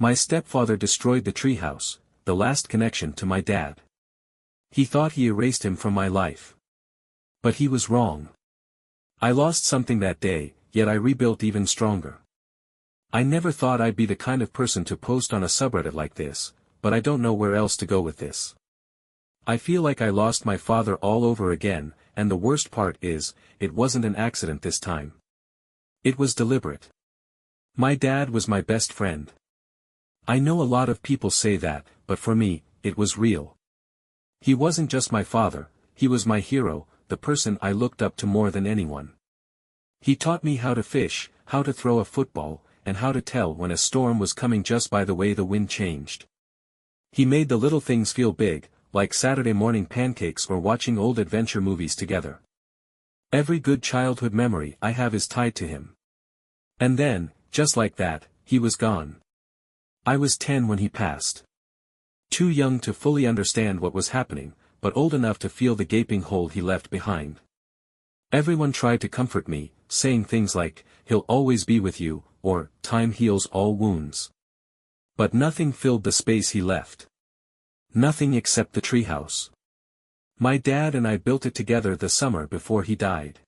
My stepfather destroyed the treehouse, the last connection to my dad. He thought he erased him from my life. But he was wrong. I lost something that day, yet I rebuilt even stronger. I never thought I'd be the kind of person to post on a subreddit like this, but I don't know where else to go with this. I feel like I lost my father all over again, and the worst part is, it wasn't an accident this time. It was deliberate. My dad was my best friend. I know a lot of people say that, but for me, it was real. He wasn't just my father, he was my hero, the person I looked up to more than anyone. He taught me how to fish, how to throw a football, and how to tell when a storm was coming just by the way the wind changed. He made the little things feel big, like Saturday morning pancakes or watching old adventure movies together. Every good childhood memory I have is tied to him. And then, just like that, he was gone. I was 10 when he passed. Too young to fully understand what was happening, but old enough to feel the gaping hole he left behind. Everyone tried to comfort me, saying things like, "He'll always be with you," or, "Time heals all wounds." But nothing filled the space he left. Nothing except the treehouse. My dad and I built it together the summer before he died.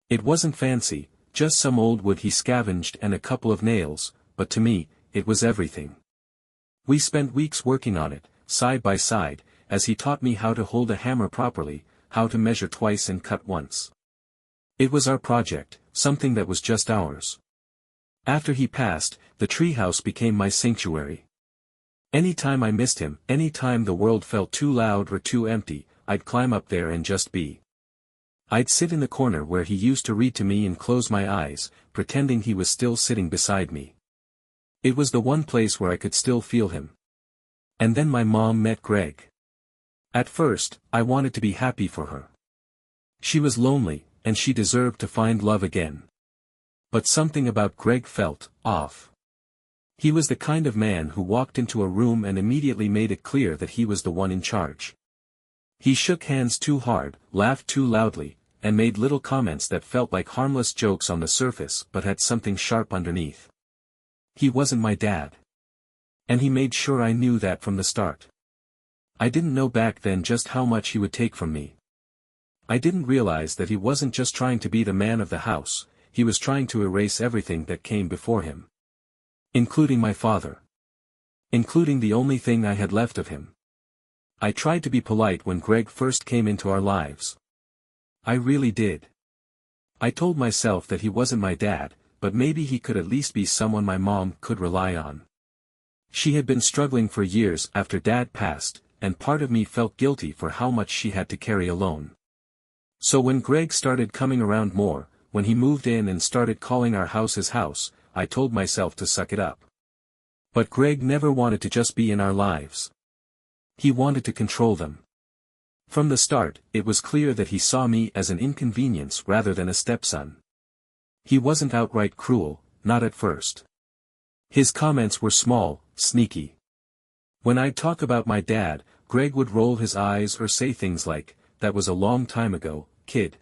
It wasn't fancy, just some old wood he scavenged and a couple of nails, but to me, it was everything. We spent weeks working on it, side by side, as he taught me how to hold a hammer properly, how to measure twice and cut once. It was our project, something that was just ours. After he passed, the treehouse became my sanctuary. Any time I missed him, any time the world felt too loud or too empty, I'd climb up there and just be. I'd sit in the corner where he used to read to me and close my eyes, pretending he was still sitting beside me. It was the one place where I could still feel him. And then my mom met Greg. At first, I wanted to be happy for her. She was lonely, and she deserved to find love again. But something about Greg felt off. He was the kind of man who walked into a room and immediately made it clear that he was the one in charge. He shook hands too hard, laughed too loudly, and made little comments that felt like harmless jokes on the surface but had something sharp underneath. He wasn't my dad. And he made sure I knew that from the start. I didn't know back then just how much he would take from me. I didn't realize that he wasn't just trying to be the man of the house, he was trying to erase everything that came before him. Including my father. Including the only thing I had left of him. I tried to be polite when Greg first came into our lives. I really did. I told myself that he wasn't my dad, but maybe he could at least be someone my mom could rely on. She had been struggling for years after Dad passed, and part of me felt guilty for how much she had to carry alone. So when Greg started coming around more, when he moved in and started calling our house his house, I told myself to suck it up. But Greg never wanted to just be in our lives. He wanted to control them. From the start, it was clear that he saw me as an inconvenience rather than a stepson. He wasn't outright cruel, not at first. His comments were small, sneaky. When I'd talk about my dad, Greg would roll his eyes or say things like, "That was a long time ago, kid.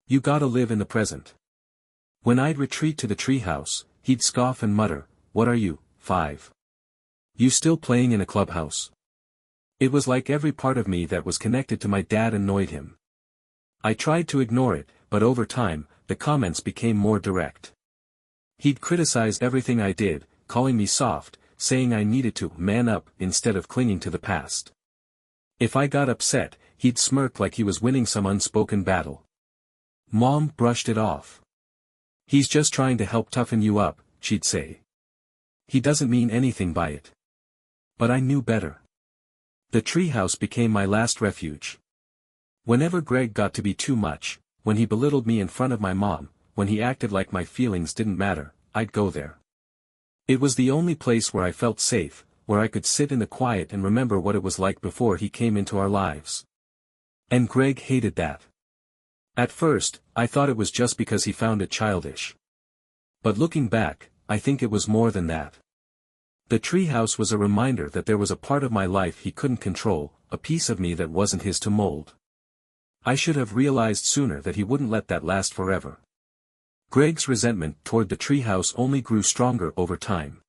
You gotta live in the present." When I'd retreat to the treehouse, he'd scoff and mutter, "What are you, 5? You still playing in a clubhouse?" It was like every part of me that was connected to my dad annoyed him. I tried to ignore it, but over time, the comments became more direct. He'd criticize everything I did, calling me soft, saying I needed to man up instead of clinging to the past. If I got upset, he'd smirk like he was winning some unspoken battle. Mom brushed it off. "He's just trying to help toughen you up," she'd say. "He doesn't mean anything by it." But I knew better. The treehouse became my last refuge. Whenever Greg got to be too much, when he belittled me in front of my mom, when he acted like my feelings didn't matter, I'd go there. It was the only place where I felt safe, where I could sit in the quiet and remember what it was like before he came into our lives. And Greg hated that. At first, I thought it was just because he found it childish. But looking back, I think it was more than that. The treehouse was a reminder that there was a part of my life he couldn't control, a piece of me that wasn't his to mold. I should have realized sooner that he wouldn't let that last forever. Greg's resentment toward the treehouse only grew stronger over time.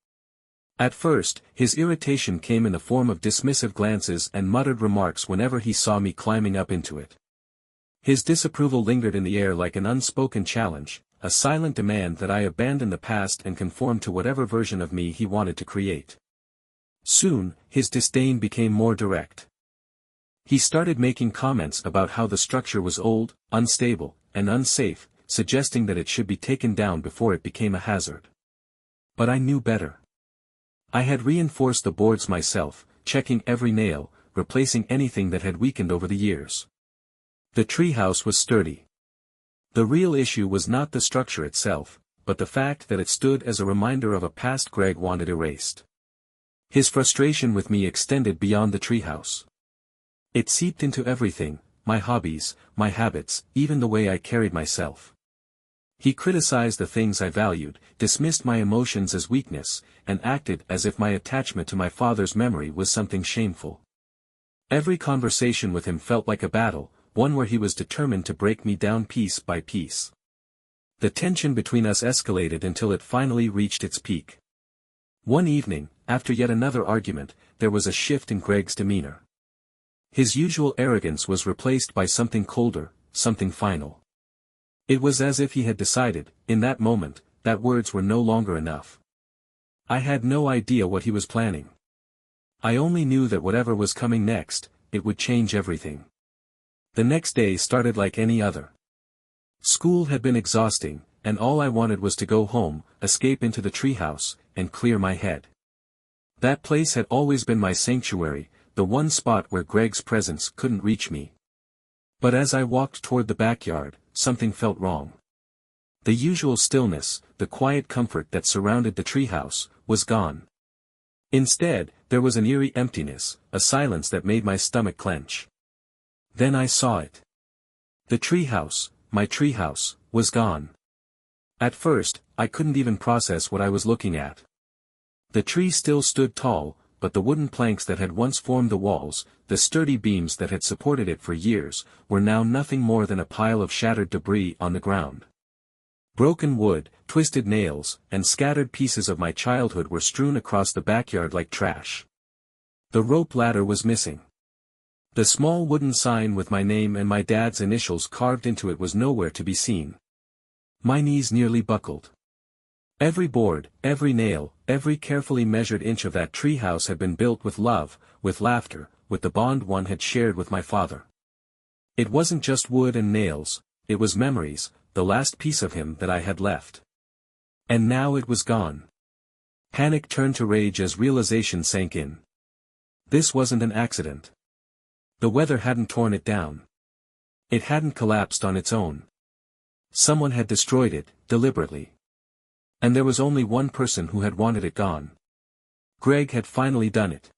At first, his irritation came in the form of dismissive glances and muttered remarks whenever he saw me climbing up into it. His disapproval lingered in the air like an unspoken challenge, a silent demand that I abandon the past and conform to whatever version of me he wanted to create. Soon, his disdain became more direct. He started making comments about how the structure was old, unstable, and unsafe, suggesting that it should be taken down before it became a hazard. But I knew better. I had reinforced the boards myself, checking every nail, replacing anything that had weakened over the years. The treehouse was sturdy. The real issue was not the structure itself, but the fact that it stood as a reminder of a past Greg wanted erased. His frustration with me extended beyond the treehouse. It seeped into everything, my hobbies, my habits, even the way I carried myself. He criticized the things I valued, dismissed my emotions as weakness, and acted as if my attachment to my father's memory was something shameful. Every conversation with him felt like a battle, one where he was determined to break me down piece by piece. The tension between us escalated until it finally reached its peak. One evening, after yet another argument, there was a shift in Greg's demeanor. His usual arrogance was replaced by something colder, something final. It was as if he had decided, in that moment, that words were no longer enough. I had no idea what he was planning. I only knew that whatever was coming next, it would change everything. The next day started like any other. School had been exhausting, and all I wanted was to go home, escape into the treehouse, and clear my head. That place had always been my sanctuary, the one spot where Greg's presence couldn't reach me. But as I walked toward the backyard, something felt wrong. The usual stillness, the quiet comfort that surrounded the treehouse, was gone. Instead, there was an eerie emptiness, a silence that made my stomach clench. Then I saw it. The treehouse, my treehouse, was gone. At first, I couldn't even process what I was looking at. The tree still stood tall, but the wooden planks that had once formed the walls, the sturdy beams that had supported it for years, were now nothing more than a pile of shattered debris on the ground. Broken wood, twisted nails, and scattered pieces of my childhood were strewn across the backyard like trash. The rope ladder was missing. The small wooden sign with my name and my dad's initials carved into it was nowhere to be seen. My knees nearly buckled. Every board, every nail, every carefully measured inch of that treehouse had been built with love, with laughter, with the bond one had shared with my father. It wasn't just wood and nails, it was memories, the last piece of him that I had left. And now it was gone. Panic turned to rage as realization sank in. This wasn't an accident. The weather hadn't torn it down. It hadn't collapsed on its own. Someone had destroyed it, deliberately. And there was only one person who had wanted it gone. Greg had finally done it.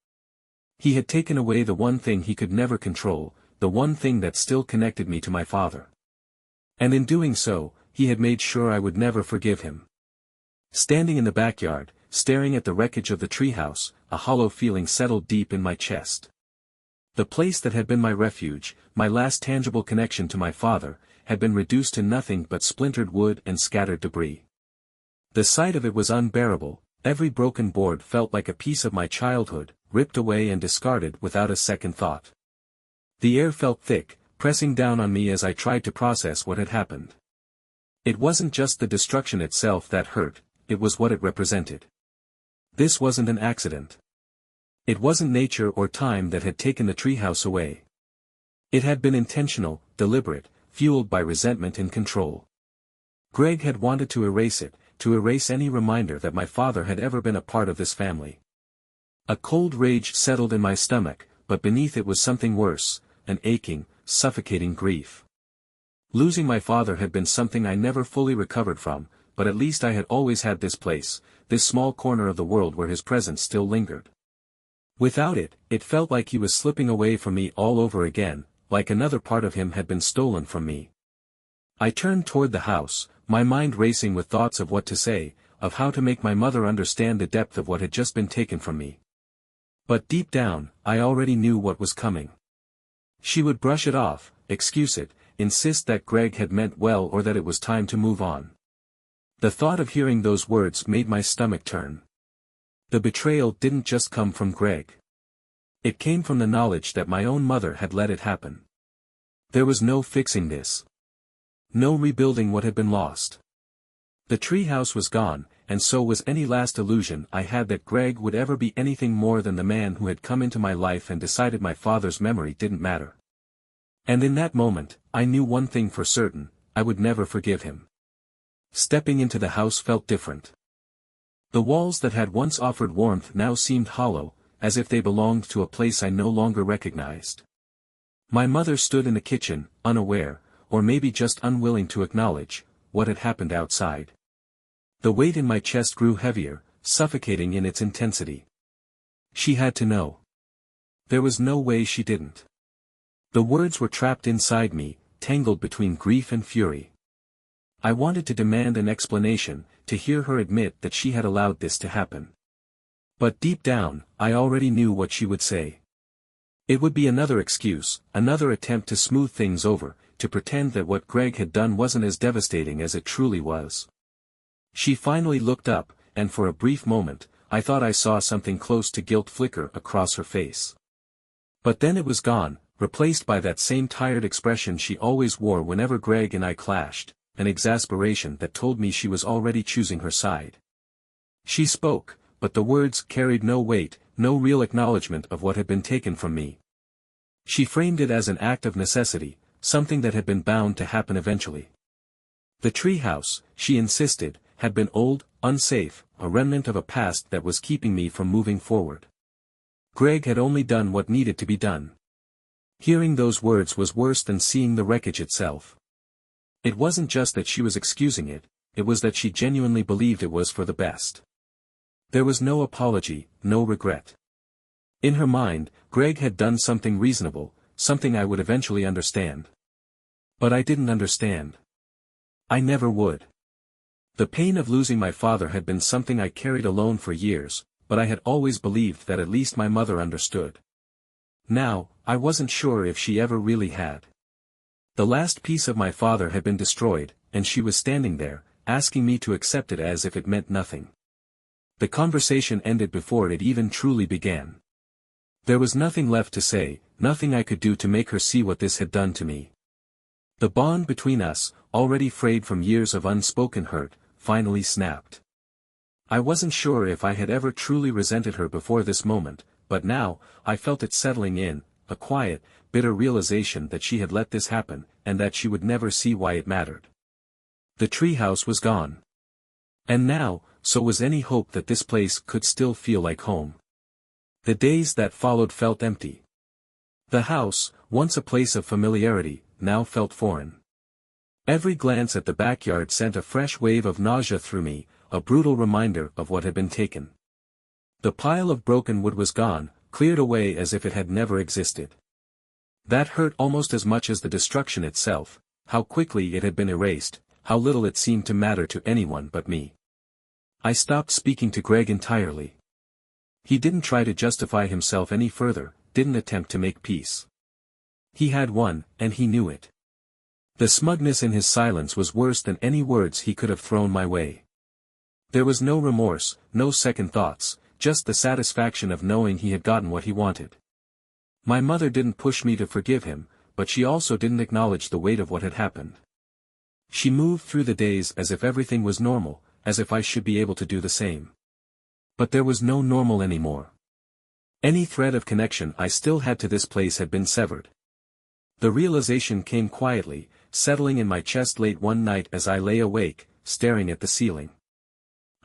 He had taken away the one thing he could never control, the one thing that still connected me to my father. And in doing so, he had made sure I would never forgive him. Standing in the backyard, staring at the wreckage of the treehouse, a hollow feeling settled deep in my chest. The place that had been my refuge, my last tangible connection to my father, had been reduced to nothing but splintered wood and scattered debris. The sight of it was unbearable, every broken board felt like a piece of my childhood, ripped away and discarded without a second thought. The air felt thick, pressing down on me as I tried to process what had happened. It wasn't just the destruction itself that hurt, it was what it represented. This wasn't an accident. It wasn't nature or time that had taken the treehouse away. It had been intentional, deliberate, fueled by resentment and control. Greg had wanted to erase it, to erase any reminder that my father had ever been a part of this family. A cold rage settled in my stomach, but beneath it was something worse, an aching, suffocating grief. Losing my father had been something I never fully recovered from, but at least I had always had this place, this small corner of the world where his presence still lingered. Without it, it felt like he was slipping away from me all over again, like another part of him had been stolen from me. I turned toward the house, my mind racing with thoughts of what to say, of how to make my mother understand the depth of what had just been taken from me. But deep down, I already knew what was coming. She would brush it off, excuse it, insist that Greg had meant well or that it was time to move on. The thought of hearing those words made my stomach turn. The betrayal didn't just come from Greg. It came from the knowledge that my own mother had let it happen. There was no fixing this. No rebuilding what had been lost. The treehouse was gone, and so was any last illusion I had that Greg would ever be anything more than the man who had come into my life and decided my father's memory didn't matter. And in that moment, I knew one thing for certain: I would never forgive him. Stepping into the house felt different. The walls that had once offered warmth now seemed hollow, as if they belonged to a place I no longer recognized. My mother stood in the kitchen, unaware, or maybe just unwilling to acknowledge, what had happened outside. The weight in my chest grew heavier, suffocating in its intensity. She had to know. There was no way she didn't. The words were trapped inside me, tangled between grief and fury. I wanted to demand an explanation, to hear her admit that she had allowed this to happen. But deep down, I already knew what she would say. It would be another excuse, another attempt to smooth things over, to pretend that what Greg had done wasn't as devastating as it truly was. She finally looked up, and for a brief moment, I thought I saw something close to guilt flicker across her face. But then it was gone, replaced by that same tired expression she always wore whenever Greg and I clashed, an exasperation that told me she was already choosing her side. She spoke, but the words carried no weight, no real acknowledgement of what had been taken from me. She framed it as an act of necessity, something that had been bound to happen eventually. The treehouse, she insisted, had been old, unsafe, a remnant of a past that was keeping me from moving forward. Greg had only done what needed to be done. Hearing those words was worse than seeing the wreckage itself. It wasn't just that she was excusing it, it was that she genuinely believed it was for the best. There was no apology, no regret. In her mind, Greg had done something reasonable, something I would eventually understand. But I didn't understand. I never would. The pain of losing my father had been something I carried alone for years, but I had always believed that at least my mother understood. Now, I wasn't sure if she ever really had. The last piece of my father had been destroyed, and she was standing there, asking me to accept it as if it meant nothing. The conversation ended before it even truly began. There was nothing left to say, nothing I could do to make her see what this had done to me. The bond between us, already frayed from years of unspoken hurt, finally snapped. I wasn't sure if I had ever truly resented her before this moment, but now, I felt it settling in, a quiet, bitter realization that she had let this happen, and that she would never see why it mattered. The treehouse was gone. And now, so was any hope that this place could still feel like home. The days that followed felt empty. The house, once a place of familiarity, now felt foreign. Every glance at the backyard sent a fresh wave of nausea through me, a brutal reminder of what had been taken. The pile of broken wood was gone, cleared away as if it had never existed. That hurt almost as much as the destruction itself, how quickly it had been erased, how little it seemed to matter to anyone but me. I stopped speaking to Greg entirely. He didn't try to justify himself any further, didn't attempt to make peace. He had won, and he knew it. The smugness in his silence was worse than any words he could have thrown my way. There was no remorse, no second thoughts, just the satisfaction of knowing he had gotten what he wanted. My mother didn't push me to forgive him, but she also didn't acknowledge the weight of what had happened. She moved through the days as if everything was normal, as if I should be able to do the same. But there was no normal anymore. Any thread of connection I still had to this place had been severed. The realization came quietly, settling in my chest late one night as I lay awake, staring at the ceiling.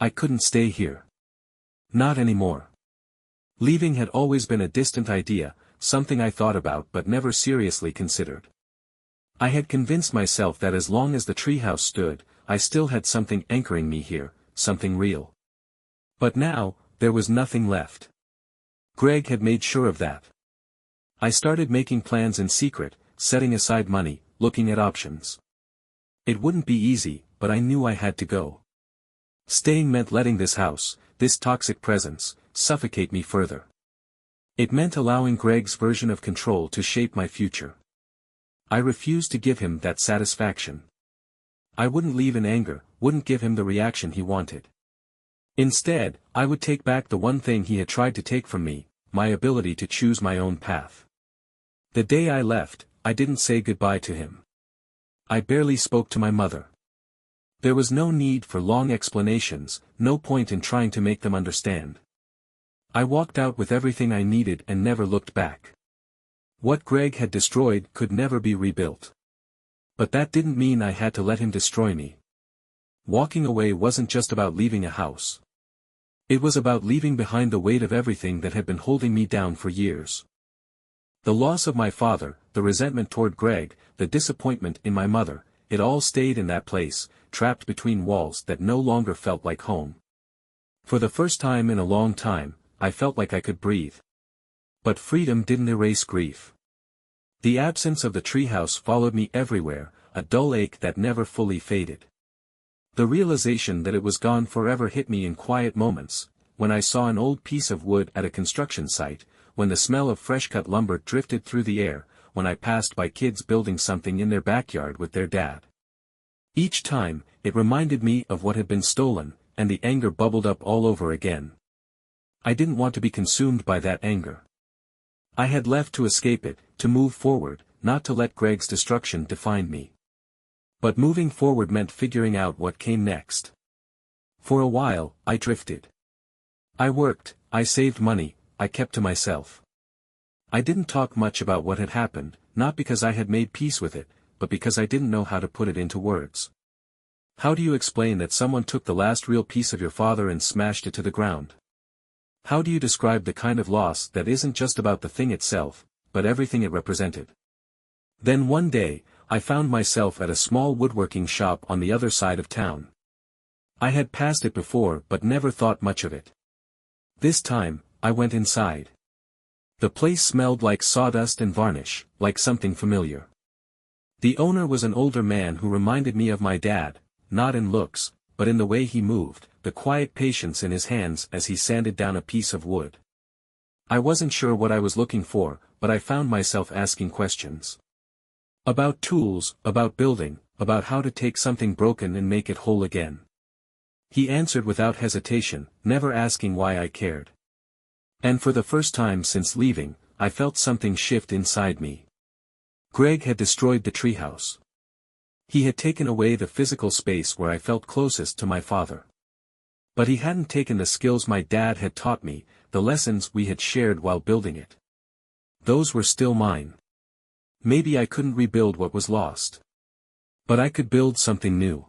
I couldn't stay here. Not anymore. Leaving had always been a distant idea, something I thought about but never seriously considered. I had convinced myself that as long as the treehouse stood, I still had something anchoring me here, something real. But now, there was nothing left. Greg had made sure of that. I started making plans in secret, setting aside money, looking at options. It wouldn't be easy, but I knew I had to go. Staying meant letting this house, this toxic presence, suffocate me further. It meant allowing Greg's version of control to shape my future. I refused to give him that satisfaction. I wouldn't leave in anger, wouldn't give him the reaction he wanted. Instead, I would take back the one thing he had tried to take from me, my ability to choose my own path. The day I left, I didn't say goodbye to him. I barely spoke to my mother. There was no need for long explanations, no point in trying to make them understand. I walked out with everything I needed and never looked back. What Greg had destroyed could never be rebuilt. But that didn't mean I had to let him destroy me. Walking away wasn't just about leaving a house. It was about leaving behind the weight of everything that had been holding me down for years. The loss of my father, the resentment toward Greg, the disappointment in my mother, it all stayed in that place, trapped between walls that no longer felt like home. For the first time in a long time, I felt like I could breathe. But freedom didn't erase grief. The absence of the treehouse followed me everywhere, a dull ache that never fully faded. The realization that it was gone forever hit me in quiet moments, when I saw an old piece of wood at a construction site, when the smell of fresh-cut lumber drifted through the air, when I passed by kids building something in their backyard with their dad. Each time, it reminded me of what had been stolen, and the anger bubbled up all over again. I didn't want to be consumed by that anger. I had left to escape it, to move forward, not to let Greg's destruction define me. But moving forward meant figuring out what came next. For a while, I drifted. I worked, I saved money, I kept to myself. I didn't talk much about what had happened, not because I had made peace with it, but because I didn't know how to put it into words. How do you explain that someone took the last real piece of your father and smashed it to the ground? How do you describe the kind of loss that isn't just about the thing itself, but everything it represented? Then one day, I found myself at a small woodworking shop on the other side of town. I had passed it before but never thought much of it. This time, I went inside. The place smelled like sawdust and varnish, like something familiar. The owner was an older man who reminded me of my dad, not in looks, but in the way he moved, the quiet patience in his hands as he sanded down a piece of wood. I wasn't sure what I was looking for, but I found myself asking questions. About tools, about building, about how to take something broken and make it whole again. He answered without hesitation, never asking why I cared. And for the first time since leaving, I felt something shift inside me. Greg had destroyed the treehouse. He had taken away the physical space where I felt closest to my father. But he hadn't taken the skills my dad had taught me, the lessons we had shared while building it. Those were still mine. Maybe I couldn't rebuild what was lost. But I could build something new.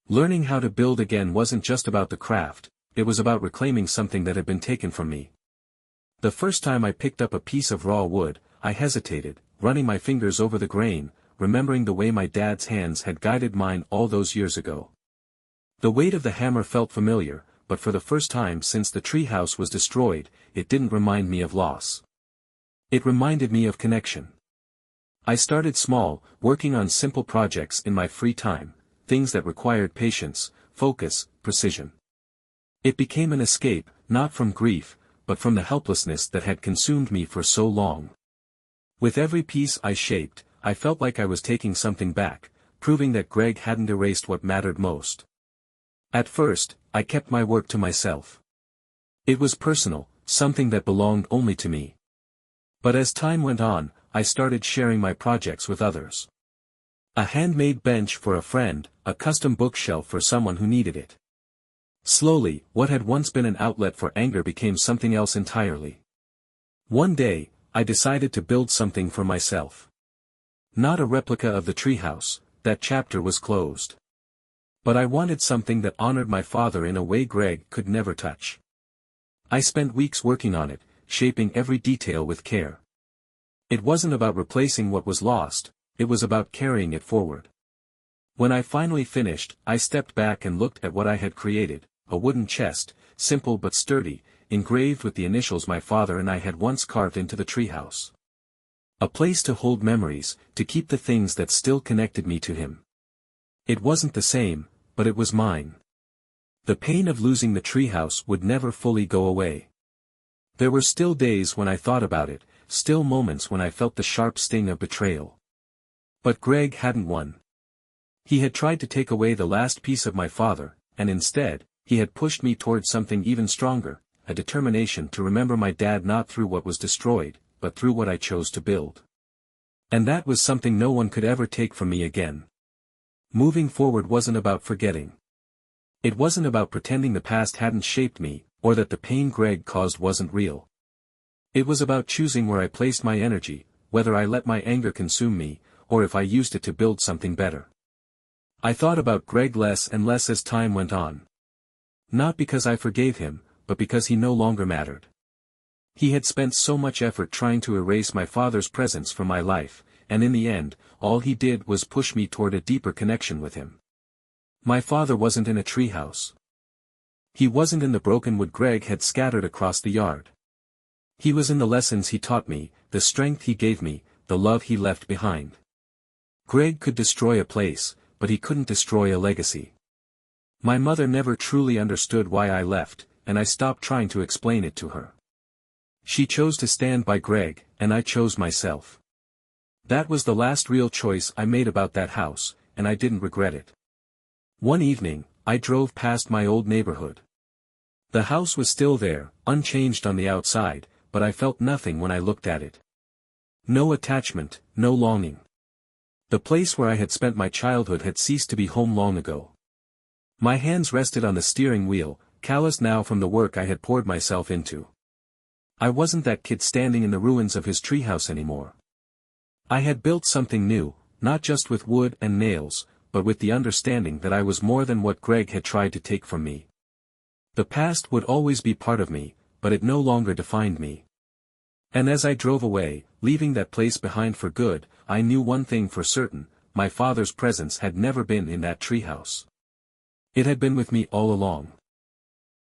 Learning how to build again wasn't just about the craft, it was about reclaiming something that had been taken from me. The first time I picked up a piece of raw wood, I hesitated, running my fingers over the grain, remembering the way my dad's hands had guided mine all those years ago. The weight of the hammer felt familiar, but for the first time since the treehouse was destroyed, it didn't remind me of loss. It reminded me of connection. I started small, working on simple projects in my free time, things that required patience, focus, precision. It became an escape, not from grief, but from the helplessness that had consumed me for so long. With every piece I shaped, I felt like I was taking something back, proving that Greg hadn't erased what mattered most. At first, I kept my work to myself. It was personal, something that belonged only to me. But as time went on, I started sharing my projects with others. A handmade bench for a friend, a custom bookshelf for someone who needed it. Slowly, what had once been an outlet for anger became something else entirely. One day, I decided to build something for myself. Not a replica of the treehouse, that chapter was closed. But I wanted something that honored my father in a way Greg could never touch. I spent weeks working on it, shaping every detail with care. It wasn't about replacing what was lost, it was about carrying it forward. When I finally finished, I stepped back and looked at what I had created, a wooden chest, simple but sturdy, engraved with the initials my father and I had once carved into the treehouse. A place to hold memories, to keep the things that still connected me to him. It wasn't the same, but it was mine. The pain of losing the treehouse would never fully go away. There were still days when I thought about it, still moments when I felt the sharp sting of betrayal. But Greg hadn't won. He had tried to take away the last piece of my father, and instead, he had pushed me towards something even stronger, a determination to remember my dad not through what was destroyed, but through what I chose to build. And that was something no one could ever take from me again. Moving forward wasn't about forgetting. It wasn't about pretending the past hadn't shaped me, or that the pain Greg caused wasn't real. It was about choosing where I placed my energy, whether I let my anger consume me, or if I used it to build something better. I thought about Greg less and less as time went on. Not because I forgave him, but because he no longer mattered. He had spent so much effort trying to erase my father's presence from my life, and in the end, all he did was push me toward a deeper connection with him. My father wasn't in a treehouse. He wasn't in the broken wood Greg had scattered across the yard. He was in the lessons he taught me, the strength he gave me, the love he left behind. Greg could destroy a place, but he couldn't destroy a legacy. My mother never truly understood why I left, and I stopped trying to explain it to her. She chose to stand by Greg, and I chose myself. That was the last real choice I made about that house, and I didn't regret it. One evening, I drove past my old neighborhood. The house was still there, unchanged on the outside, but I felt nothing when I looked at it. No attachment, no longing. The place where I had spent my childhood had ceased to be home long ago. My hands rested on the steering wheel, calloused now from the work I had poured myself into. I wasn't that kid standing in the ruins of his treehouse anymore. I had built something new, not just with wood and nails, but with the understanding that I was more than what Greg had tried to take from me. The past would always be part of me, but it no longer defined me. And as I drove away, leaving that place behind for good, I knew one thing for certain: my father's presence had never been in that treehouse. It had been with me all along.